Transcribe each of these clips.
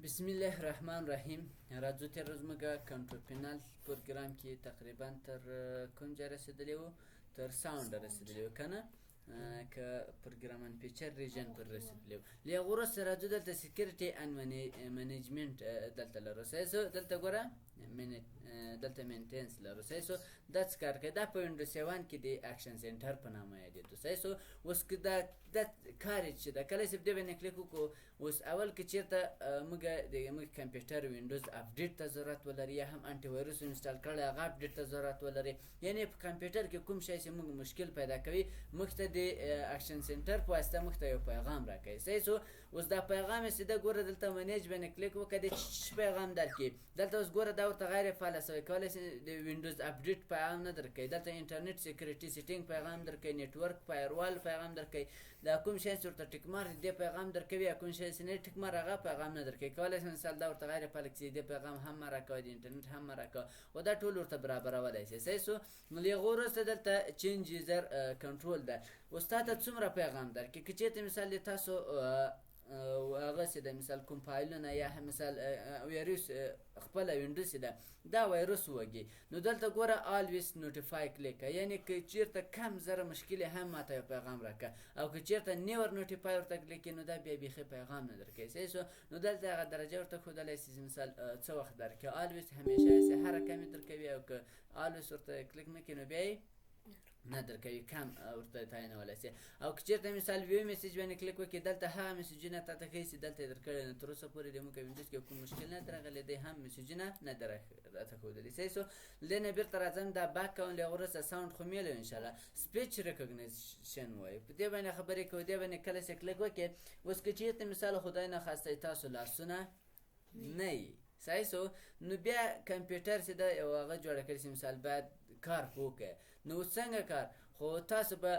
بسم الله الرحمن الرحیم. راځو تیر ورځ موږ کنټرول پینل پروګرام کې تقریبا تر کوم ځای رسېدلی وو؟ تر ساوند رسېدلی وو که نه؟ که پروګرامن پیچر ریجن پر رسېدلی وو. له هغه وروسته راځو دلته سکیورټي اند منیجمنټ دلته لرو. دلته ګوره دلته مینټینس لرو. دا څه کار کوي؟ دا په وینډوز 7 کې د اکشن سنټر په نامه یادېدو. اوس که دا کار چې دا کله چې دې باندې کلیک وکړو، اوس اول که چېرته موږ کمپیوټر وینډوز اپډیټ ته ضرورت ولري یا هم انټي وایرس انسټال کړی هغه اپډیټ ته ضرورت ولري، یعنې په کمپیوټر کې کوم شی چې موږ مشکل پیدا کوي، موږ ته د اکشن سنټر په واسطه موږ ته یو پیغام راکوي. اوس دا پیغام یې سیده ګوره دلته منیج باندې کلیک وکړه، د پیغام درکړي. دلته اوس ګوره دا ورته غیر فعاله شوی، کولی شي د وینډوز اپډیټ پیغام نه درکوي. دلته انټرنیټ سکیورټي سیټینګ پیغام درکوي، نیټورک فایروال پیغام درکوي. دا کوم شی چې ورته ټیک مار دې پیغام درکوي، یا کوم شی چې نه ټیک مار هغه پیغام نه درکوي. کولی شي مثال دا ورته غیر فعاله کړي، دې پیغام هم راکوي، د انټرنیټ هم راکوي، او دا ټول ورته برابرولی شي. نو له هغه وروسته دلته چینج یوزر کنټرول ده. اوس تا ته څومره پیغام درکړي؟ که چېرته مثال د تاسو هغه چې د مثال کوم فایلونه یا مثال ویروس خپله وینډوز چې ده دا ویروس وږي، نو دلته ګوره آلویز نوټیفای کلیک کړه، یعنې که چېرته کم زره مشکل هم ماته یو پیغام راکړه، او که چېرته نیور نوټیفای ورته کلیک کړي نو دا بیا بیخي پیغام نه درکوي. نو دلته هغه درجه ورته ښودلی شي چې مثال څه وخت درکوي. آلویز همیشه چې هر رقم یې درکوي، او که آلویز ورته کلیک نه کړي نو بیا یې نه درکوي، کم ورته تعینولی شي. او که چېرته مثال ویو میسیج باندې کلیک وکړي، دلته هغه میسیجونه تا ته ښیي چې دلته یې درکړی نو تر اوسه پورې د موږ وینډوز کې کوم مشکل نه دی راغلی، دی هم میسیجونه نه دی راته ښودلی. دې نه بېرته راځم، دا باک کوم. له هغه وروسته ساوند خو میله انشاءالله سپیچ ریکګنیشن وایي، په دې باندې خبرې کوو. دې باندې کله چې کلیک وکړي، اوس که چېرته مثال خدای نخواسته تاسو لاسونه نه یي نو بیا کمپیوټر چې ده یو هغه جوړه کړې چې مثال باید کار وکړي. نو څنګه کار؟ خو تاسو به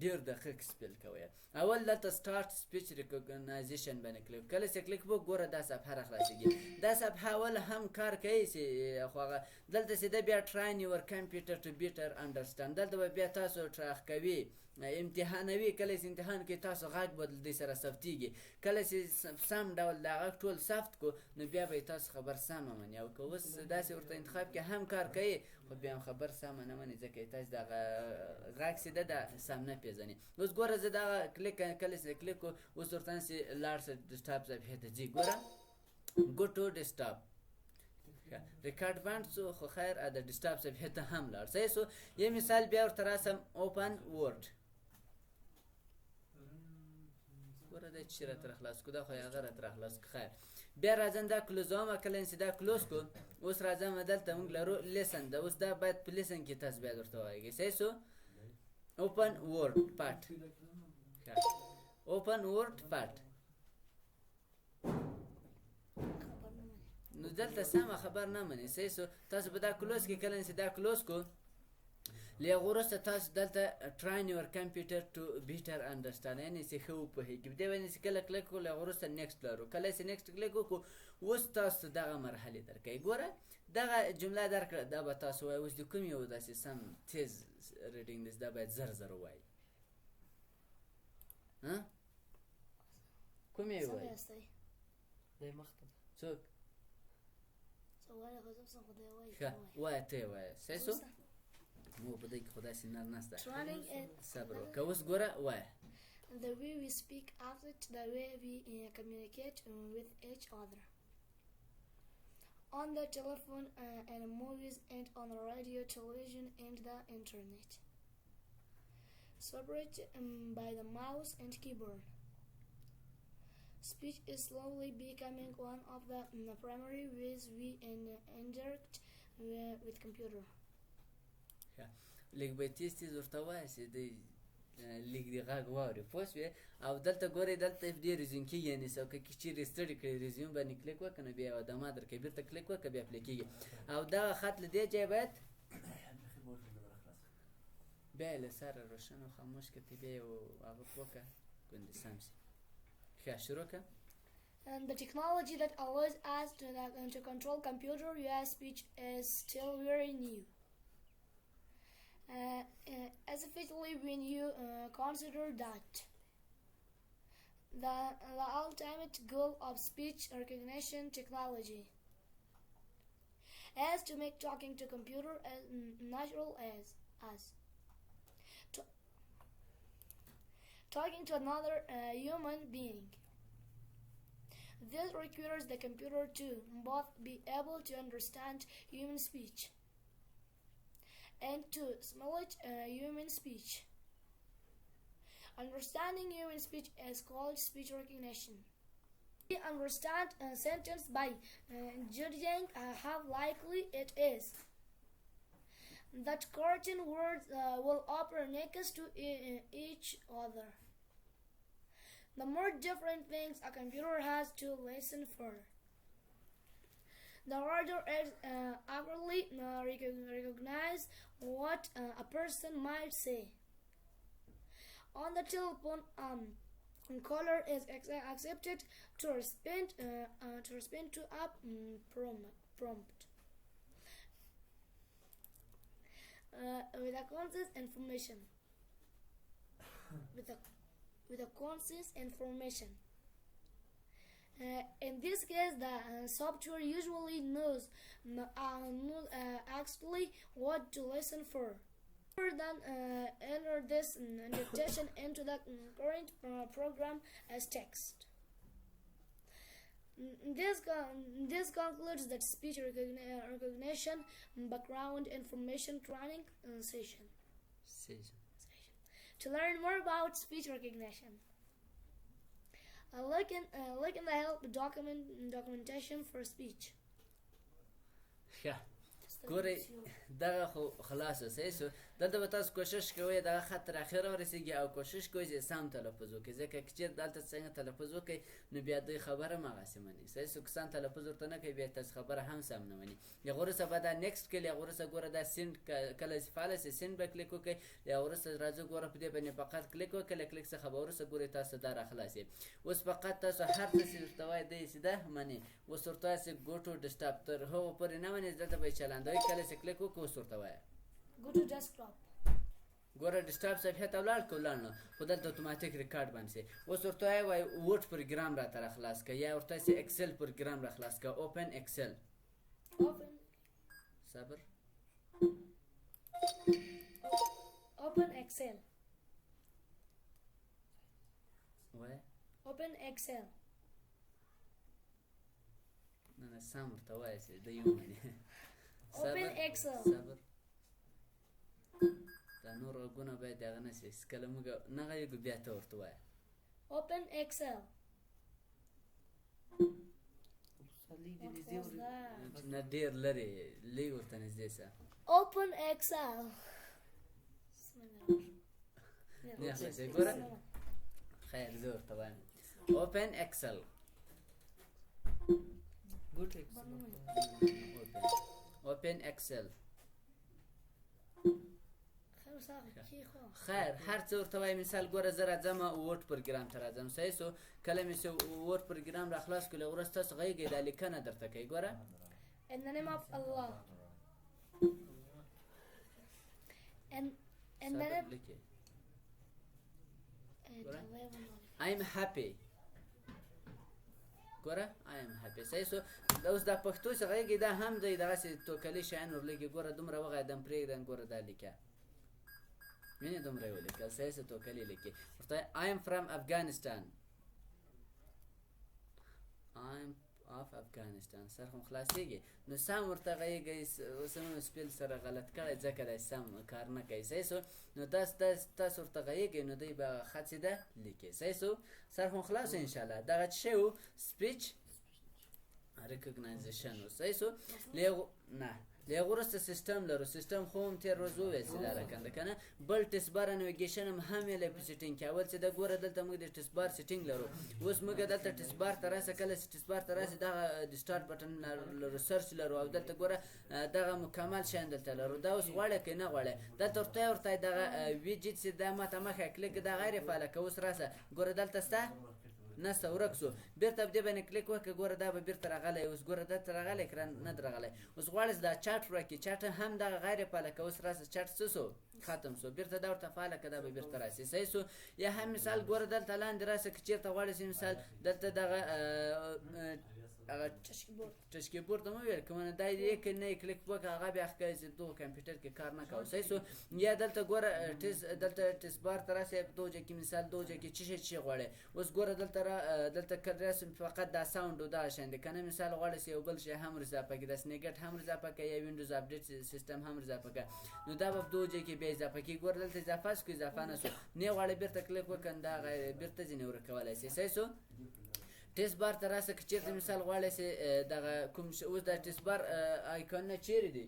ډېر دقیق سپیل کوئ. اول دلته سټارټ سپیچ ریکګنایزیشن باندې کلیک، کله چې کلیک وکړو ګوره دا صفحه راخلاصېږي. دا صفحه اول هم کار کوي چې خو هغه دلته سیده بیا ټراین یور کمپیوټر ټو بیټر انډرسټاند، دلته به بیا تاسو ټراخ کوي، امتحانوي. کله چې امتحان کې تاسو غږ به دې سره ثبتېږي، کله چې سم ډول دا غږ ټول ثبت کړو نو بیا به تاسو خبر سمه مني. او که اوس داسې ورته انتخاب کې هم کار کوي، خو بیا هم خبر سمه نه مني، ځکه تاسو دغه غږ سیده دا سم نه پېژني. اوس ګوره زه دغه کلیک کله چې کلیک کړو، اوس ورته چې لاړ شه ډیسکټاپ صفحې ته ځي. ګوره ګو ټو ډیسکټاپ ریکارډ باند شو، خو خیر د ډیسکټاپ صفحې ته هم لاړ. یو مثال بیا ورته راسم، اوپن ورډ. ګوره دا چې راته راخلاص کړو، دا خو یې هغه راته راخلاص کړو. خیر بیا راځم دا کلوزوم، کله چې دا کلوز کړو، اوس راځم دلته موږ لرو لیسن ده. اوس دا باید په لیسن کې تاسو باید ورته ووایئ. اوپن ورډ پاټ، اوپن ورډ پاټ. نو دلته سمه خبر نه مني. تاسو په دا کلوز کې کله چې دا کلوز کړو، له هغه وروسته تاسو دلته ټراین یور کمپیوټر ټو بیټر انډرسټاند، یعنې چې ښه وپوهېږي. دې باندې چې کله کلیک کړو، له هغه وروسته نیکسټ لرو. کله چې نیکسټ کلیک وکړو، اوس تاسو دغه مرحلې درکوي. ګوره دغه جمله درکړه، دا به تاسو وایي. اوس د کوم یو داسې سم تیز ریډینګ دی، دا باید زر زر ووایي. کوم یې وایي؟ څوک؟ ښه وایه، ته یې وایه. مو په دې کې خو داسې نر نسته، صبر وکړه. اوس ګوره وایه. The way we speak affects the way we communicate with each other. On the telephone and movies and on the radio, television and the internet. Separated by the mouse and keyboard. Speech is slowly becoming one of the primary ways we interact with computer. لږ به یې تیز تیز ورته وایه چې دی لږ د غږ واوري، پوه شوې. او دلته ګورئ، دلته دې ریزیوم کېږي، یعنې که چېرې ستړي کړئ ریزیوم باندې کلیک وکړه نو بیا یې ادامه درکوي، بېرته کلیک وکړه بیا پلی کېږي. او دغه خط له دې ځایه باید بیا یې له سره روشن او خاموش کړه، بیا یې هغه وکړه ګوندې سم شي. ښه شروع کړه. The technology that allows us to control computer via speech is still very new. Especially when you consider that the ultimate goal of speech recognition technology is to make talking to computer as natural as talking to another human being. This requires the computer to both be able to understand human speech and to simulate human speech. Understanding human speech is called speech recognition. We understand a sentence by judging how likely it is that certain words will appear next to each other. The more different things a computer has to listen for, the harder it accurately recognize what a person might say. On the telephone, caller is accepted to respond to a prompt with a conscious information. With a conscious information. In this case, the software usually knows actually what to listen for. Rather than enter this dictation into the current program as text. This concludes that speech recognition background information training session. To learn more about speech recognition, look in the help documentation for speech. ګورئ دغه خو خلاصه صحیح شو. دلته به تاسو کوشش کوئ دغه خط تر اخره ورسیږي او کوشش کوئ چې سم تلفظ وکړئ، ځکه که چېرې دلته څنګه تلفظ وکړئ نو بیا دوی خبره هماغسې مني. صحیح شو. که سم تلفظ ورته نه کوئ بیا تاسو خبره هم سم نه مني. له هغه وروسته به دا نیکسټ کوئ، له هغه وروسته ګوره دا سینډ کله چې فعاله شي سینډ به کلیک وکړئ، له هغه وروسته راځو ګوره په دې باندې فقط کلیک وکړئ، له کلیک څخه به وروسته ګورئ تاسو دا راخلاصي. اوس فقط تاسو هر څه چې ورته وایئ دی چې ده مني. اوس ورته وایئ چې ګو ټو ډسکټاپ تر هغو پورې نه مني دلته به یې چلندوي، کله چې کلیک وکړو اوس ورته وایه go to desktop. ګوره ډسکټاپ صفحې ته ولاړ که ولاړ نه خو دلته اتوماتیک ریکارډ باندې شي. اوس ورته وایي وورډ پروګرام راته راخلاص کړه یا ورته چې اکسل پروګرام راخلاص کړه. اوپن اکسل. صبر. Open Excel. وایه Open Excel. نه سم ورته وایه چې دی ومني. Open Excel. صبر. دا نور غږونه باید دغه نه شي، کله موږ نه غږیږو بیا ته ورته وایه Open Excel. نه ډېر لرې لږ ورته نږدې شه. Open Excel. نه خلاصې ګوره خیر زه ورته وایم اوپن اکسل. اوپن اکسل. خیر هر څه ورته وایي. مثال ګوره زه راځم وورډ پروګرام ته راځم. صحیح شو. کله مې چې وورډ پروګرام راخلاص کړو له وروسته تاسو غږیږئ دا لیکنه درته کوي. ګوره In the name of Allah. And then I am happy. ګوره I am happy. صحیح شو. اوس دا پښتو چې غږیږي دا هم دی دغسې توکلي شیان ورلیکي. ګوره دومره وغږېدم پرېږدم ګوره دا لیکه وینې دومره یې ولیکل. صحیح شو. توکلي لیکي. ورته I am from Afghanistan. I am of Afghanistan. سر خو خلاصېږي نو سم ورته غږیږئ. اوس هم سپیل سره غلط کړی ځکه دی سم کار نه کوي. صحیح شو. نو تاسو ورته غږیږئ نو دوی به خط ده لیکي. صحیح شو. سر خو خلاص انشاءالله. دغه څه شی و سپیچ ریکګنایزیشن و. صحیح شو. نه له هغه وروسته سیسټم لرو. سیسټم خو هم تېر ورځ وویل چې دا راکنده که نه بل ټیسټ بار نویګیشن هم ویلی په سیټینګ کې. اول چې دا ګوره دلته موږ د ټیسټ بار سیټینګ لرو. اوس موږ دلته ټیسټ بار ته راسه کله چې ټیسټ بار ته راسې دغه د سټارټ بټن لرو سرچ لرو او دلته ګوره دغه مکمل شیان دلته لرو. دا اوس غواړی که نه غواړی دلته ورته دغه ویجیټ چې دا ماته مخه کلیک دا غیر فعاله که. اوس راسه ګوره دلته سته نسته ورک شو بیرته په دې باندې کلیک وکړه ګوره دا به بیرته راغلی اوس ګوره دلته راغلی که نه ده راغلی اوس غواړئ دا چاټ ورک کړي چاټ هم دغه غیر فعاله که اوس راسه چاټ څه شو ختم شو بیرته دا ورته فعاله که دا به بیرته راسي صحیح شو یا هم مثال ګوره دلته لاندې راسه که چېرته غواړئ مثال دلته دغه هغه ټچ کیبورډ ته مو ویل که منه دا یې که نه یې کلیک وکړه هغه بیا ښکاري چې دغه کمپیوټر کې کار نه کوي صحیح شو یا دلته ګوره دلته ټس بار ته راسئ دغه ځای کې مثال دغه ځای کې څه شی غواړئ اوس ګوره دلته راسئ فقط دا ساوند او دغه شیان دي که نه مثال غواړئ چې یو بل شی هم اضافه کړئ د سنیګټ هم اضافه کړئ یا وینډوز اپډیټ سیسټم هم اضافه کړئ نو دا به په دغه ځای کې بیا اضافه کړي ګوره دلته اضافه شو که اضافه نه شو نه غواړئ بیرته کلیک وکړئ دا بیرته ځینې ورکولی شئ صحیح شو ټیس بار ته راسه که چېرته مثال غواړئ چې دغه کوم اوس دا ټیس بار آیکونونه چیرې دي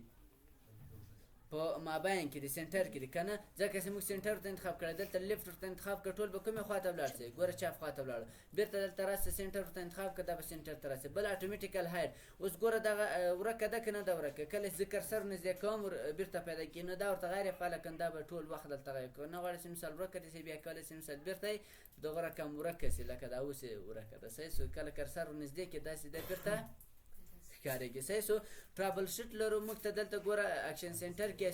په مابین کې دي سنټر کې دي که نه ځکه چې موږ سنټر ورته انتخاب کړی دلته لیفټ ورته انتخاب کړه ټول به کومې خوا ته ولاړ شئ ګوره چپ خوا ته ولاړو بیرته دلته راسه سنټر ورته انتخاب کړه دا به سنټر ته راسي بل اټومیټیکل هایډ اوس ګوره دغه ورکه ده که نه ده ورکه کله چې زه کرسر نږدې کوم بیرته پیدا کړي نو دا ورته غیر فعاله کړم دا به ټول وخت دلته غیر کړو نه غواړئ چې مثال ورکه دي چې بیا کولی شي مثال بیرته یې دغه رقم ورکه شي لکه دا اوس یې ورکه ده صحیح شو کله کرسر نږدې کړي داسې ده بیرته ښکارېږي صحیح شو ټرابل شوټ لرو موږ ته دلته ګوره اکشن سنټر کې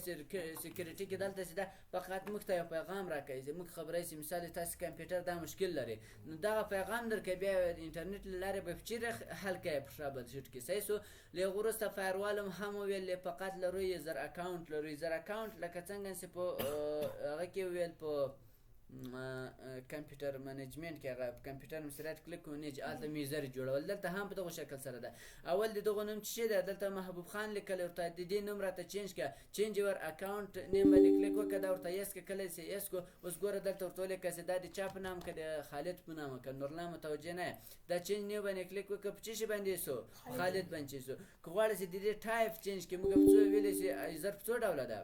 سکیورټي کې دلته چې ده فقط موږ ته یو پیغام راکوي چې موږ خبرئ چې مثال تاسې کمپیوټر دا مشکل لري نو دغه پیغام درکوي بیا انټرنیټ له لارې به چیرې حل کوي په ټرابل شوټ کې صحیح شو له هغه وروسته فایروال هم وویل فقط لرو یوزر اکاونټ لرو یوزر اکاونټ لکه څنګه چې په هغه کې ویل په کمپیوټر منیجمنت کې هغه کمپیوټر مسرات کلیک ونیج الته میزر جوړول دلته هم په دغه شکل سره ده اول د دغه نوم څه ده دلته محبوب خان لیکل ورته د دې نوم راته چینج کړه چینج ور اکاونټ نیم باندې کلیک وکړه دا ورته یس کله چې یس کو اوس ګوره دلته ورته لیکه چې دا د چا په نام کې د خالد په نام کې نورلا متوجه نه دا چینج نیو باندې کلیک وکړه په چی باندې سو خالد باندې سو کو غواړي چې د دې ټایپ چینج کې موږ په څو ویلې چې ضرب څو ډول ده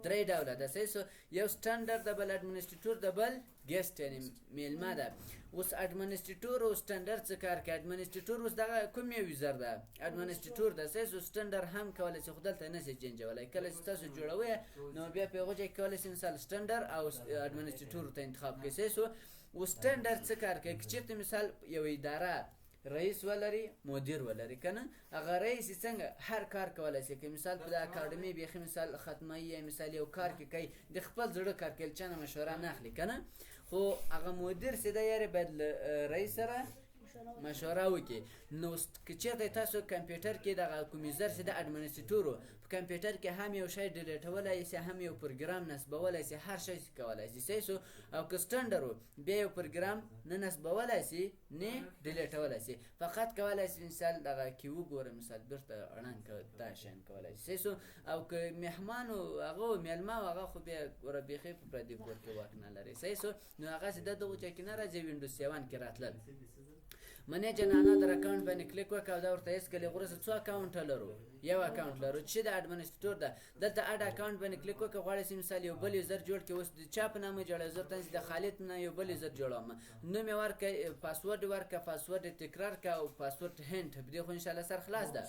درې ډوله ده صحیح شو یو سټنډرډ د بل اډمنسټریټور د بل ګیسټ یعنې میلمه ده اوس اډمنسټریټور او سټنډرډ څه کار کوي اډمنسټریټور اوس دغه کوم یو یوزر ده اډمنسټریټور ده صحیح شو سټنډرډ هم کولی شي خو دلته نه شي چینجولی کله چې تاسو جوړوئ نو بیا په هغه ځای کې کولی شي مثال سټنډرډ او اډمنسټریټور ته انتخاب کړئ صحیح شو اوس سټنډرډ څه کار کوي که چېرته مثال یو اداره رئیس ولري مدیر ولري کنه هغه رئیس څنګه هر کار کولای شي که مثال په د اکاډمي بیخي مثال ختمه یا مثال یو کار کې کوي د خپل زړه کار کوي چانه مشوره نه اخلي کنه خو هغه مدیر سیده یاره باید رئیس سره مشوره وکړي نو که چېرته تاسو کمپیوټر کې دغه کوم یوزر چې د اډمنسټریټور په کمپیوټر کې هم یو شی ډیلیټولی شي هم یو پروګرام نصبولی شي هر شی کولی شي صحیح شو او که سټنډر بیا یو پروګرام نه نصبولی شي نه ډیلیټولی شي فقط کولی شي مثال دغه کې وګوره مثال بیرته اړن دا شیان کولی شي صحیح شو او که مهمان و هغه میلمه و هغه خو بیا ګوره بیخي په پردي کور کې واک نه لري صحیح شو نو هغه چې د دغو ځای کې نه راځي وینډوز 7 کې راتلل منیج ان انادر اکاونټ باندې کلیک وکړه او دا ورته هیڅ کله وروسته څو اکاونټ لرو یو اکاونټ لرو چې د اډمنسټریټور ده دلته اډ اکاونټ باندې کلیک وکړه غواړئ چې مثال یو بل یوزر جوړ کړئ اوس د چا په نامه جوړوئ زه ورته د خالد نه یو بل یوزر جوړوم نوم یې ورکړئ پاسورډ یې ورکړه پاسورډ یې تکرار کړه او پاسورډ هینټ په دې خو انشاءالله سر خلاص ده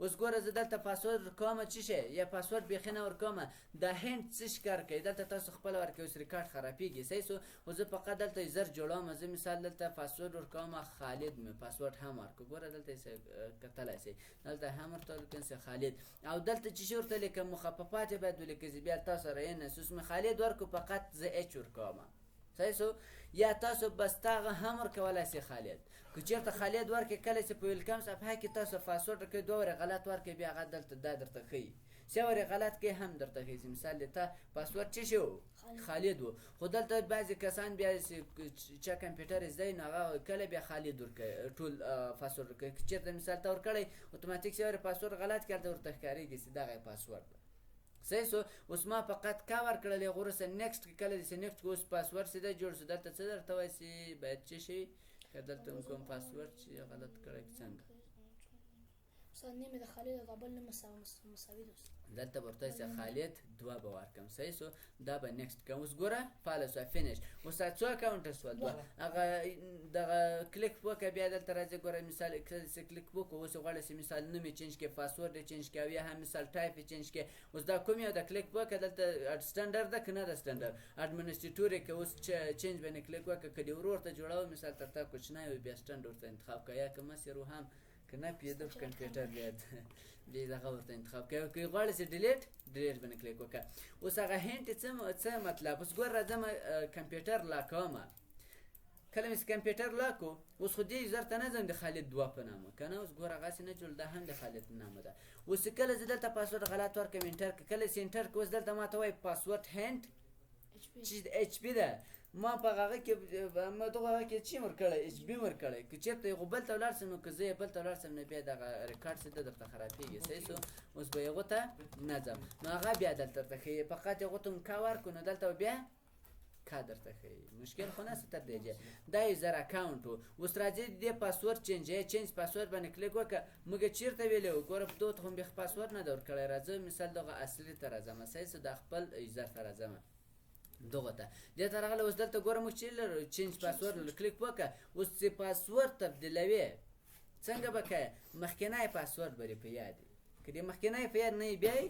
اوس ګوره زه دلته پاسورډ ورکوم څه شی یا پاسورډ بیخي نه ورکوم دا هینټ څه شي کار کوي دلته تاسو خپله ورکوئ اوس ریکارډ خرابېږي صحیح شو خو زه فقط دلته یوزر جوړوم زه مثال دلته پاسورډ ورکوم خالد مې پاسورډ هم ورکړو ګوره دلته یې کتلی شئ دلته هم ورته ولیکم چې خالد او دلته چې شي ورته لیکم مخففات یې باید ولیکئ چې بیا تاسو رینس اوس مې خالد ورکړو فقط زه ایچ ورکوم صحیح شو یا تاسو بس تاغه هم ورکولی شئ خالد که چېرته خالد ورکړئ کله چې په ویلکم صفحه کې تاسو پاسورډ ورکوئ دوه ورې غلط ورکوئ بیا هغه دلته دا درته ښیي سه ورې غلط کوي هم درته ښیي مثال د تا پاسورډ څه شی و خالد و خو دلته بعضې کسان بیا چا کمپیوټر زده وي نو هغه کله بیا خالد ورکوي ټول پاسورډ ورکوي که چېرته مثال ته ورکړی اتوماتیک سه ورې پاسورډ غلط کړه ورته ښکارېږي چې دغه یې پاسورډ ده صحیح شو اوس ما فقط کا ورکړل هغه وروسته نیکسټ کې کله چې نیکسټ اوس پاسورډ سیده جوړ شو دلته څه درته وایي چې باید څه شي که دلته کوم پاسورډ چې غلط کړی څنګه استاد نیم د خالد او بل نه مساوي ده دلته ورته چې خالد 2 به ورکم صحیح سو دا به نیکست کوم اوس ګوره فالس فینیش اوس څو اکاونټس ول دوه هغه دغه کلیک وکړه بیا دلته راځي ګوره مثال چې کلیک وکړو اوس غواړي چې مثال نوم یې چینج کړي پاسورډ یې چینج کړي یا هم مثال ټایپ یې چینج کړي اوس دا کوم یو د کلیک وکړه دلته سټانډرډ ده که نه ده سټانډرډ اډمنسټریټور یې که اوس چینج باندې کلیک وکړه که دې ورور ته جوړوه مثال تر تا کوچنی وي بیا سټانډ ورته انتخاب کړه یا که مسیر هم که نه پیدا په کمپیوټر بیا دغه ورته انتخاب کوي که غواړې چې ډیلیټ باندې کلیک وکړه اوس هغه هینټ څه مطلب اوس ګوره راځم کمپیوټر لا کوم کله مې کمپیوټر لا کو اوس خو دې یوزر ته نه ځم د خالد 2 په نامه که نه اوس ګوره هغسې نه جوړ دا هم د خالد په نامه ده اوس کله زه دلته پاسورډ غلط ورکړم انټر کله چې انټر کړه اوس دلته ما ته وایي پاسورډ هینټ چې اچ پی ده ما په هغه کې ما دغه هغه کې چی ورکړی اچ بي ورکړی که چېرته یې خو بل ته ولاړ سم نو که زه یې بل ته ولاړ سم نو بیا دغه ریکارډ چې ده درته خرابېږي صحیح سو اوس به هغو ته نه ځم نو هغه بیا دلته درته ښیي فقط هغو ته کا ورکړو نو دلته بیا کا درته ښیي مشکل خو نهسته تر دې دا یوزر اکاونټ و اوس راځي د دې پاسورډ چینج پاسورډ باندې کلیک وکړه موږ چېرته ویلی وو ګوره په دغو ته خو مې پاسورډ نه ده ورکړی راځه مثال دغه اصلي ته راځم صحیح سو د خپل یوزر ته راځم دغه ته دې ته راغله اوس دلته ګوره موږ چې لرو چینج پاسورډ کلیک وکړه اوس چې پاسورډ تبدیلوي څنګه به کوې مخکینی پاسورډ به دې په یاد وي که دې مخکینی په یاد نه وي بیا یې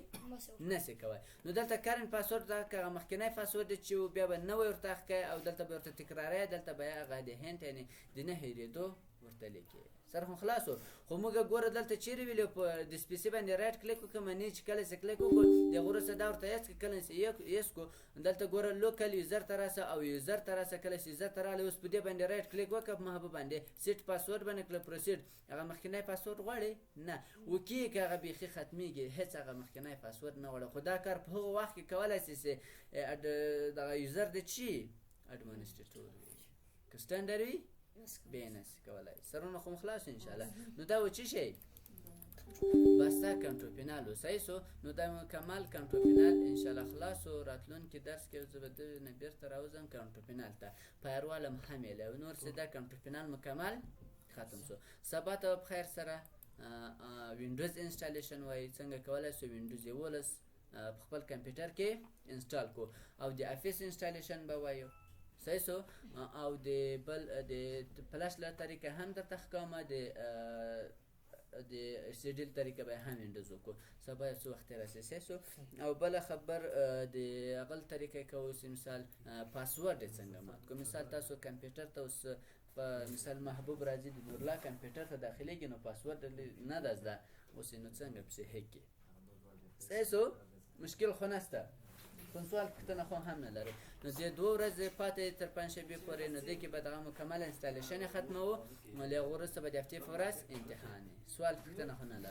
نسې کوی نو دلته کرنټ پاسورډ دغه که هغه مخکینی پاسورډ چې و بیا به نوی ورته ښکوي او دلته به ورته تکراروي دلته به هغه د هینټ یعنې د نه هېرېدو ورته لیکي سر خو خلاص و خو موږ ګوره دلته چیرې ویلو په ډسپیسي باندې رایټ کلیک وکړو منې چې کله چې کلیک وکړو د هغه وروسته دا ورته یاست کړه کله چې یس کړو دلته ګوره لوکل یوزر ته راسه او یوزر ته راسه کله چې یوزر ته راغلی اوس په دې باندې رایټ کلیک وکړه په محبوب باندې سیټ پاسورډ باندې کړه پروسیډ هغه مخکینی پاسورډ غواړي نه وکې که هغه بیخي ختمیږي هېڅ هغه مخکینی پاسورډ نه غواړي خو دا کار په هغه وخت کې کولی شي چې دغه یوزر د چی اډمنسټریټور وي که سټنډر وي بیا یې نسي کولی سرونه خو خلاص ان شاء الله نو دا و څه شی بس دا کنټرول پینال و صحیح سو نو دا مکمل کنټرول پینال ان شاء الله خلاص و راتلونکي درس کې زه به دغې نه بیرته راوځم کنټرول پینال ته فایروال هم همېله او نور چې دا کنټرول پینال مکمل ختم سو سبا ته په خیر سره وینډوز انسټالیشن وایي څنګه کولی سو وینډوز 11 په خپل کمپیوټر کې انسټال کو او د افیس انسټالیشن به وایو صحیح سو او د بل د فلش له طریقه هم درته ښکوم د سیډل طریقه به هم وینډوز وکړو سبا یو څه وخت راسي صحیح سو او بله خبر د هغل طریقه کوو چې مثال پاسورډ یې څنګه مات کړو مثال تاسو کمپیوټر ته اوس په مثال محبوب راځي د نورلا کمپیوټر ته داخلیږي نو پاسورډ نه ده زده اوس نو څنګه پسې هیک کړي صحیح سو مشکل خو نشته کوم سوال پوښتنه خو هم نه لري نو دې 2 ورځې پاتې تر پنجشنبې پورې نو دې کې به دغه مکمل انسټالیشن ختموو نو له هغه وروسته به د هفتې په ورځ امتحان سوال پوښتنه خو نه لري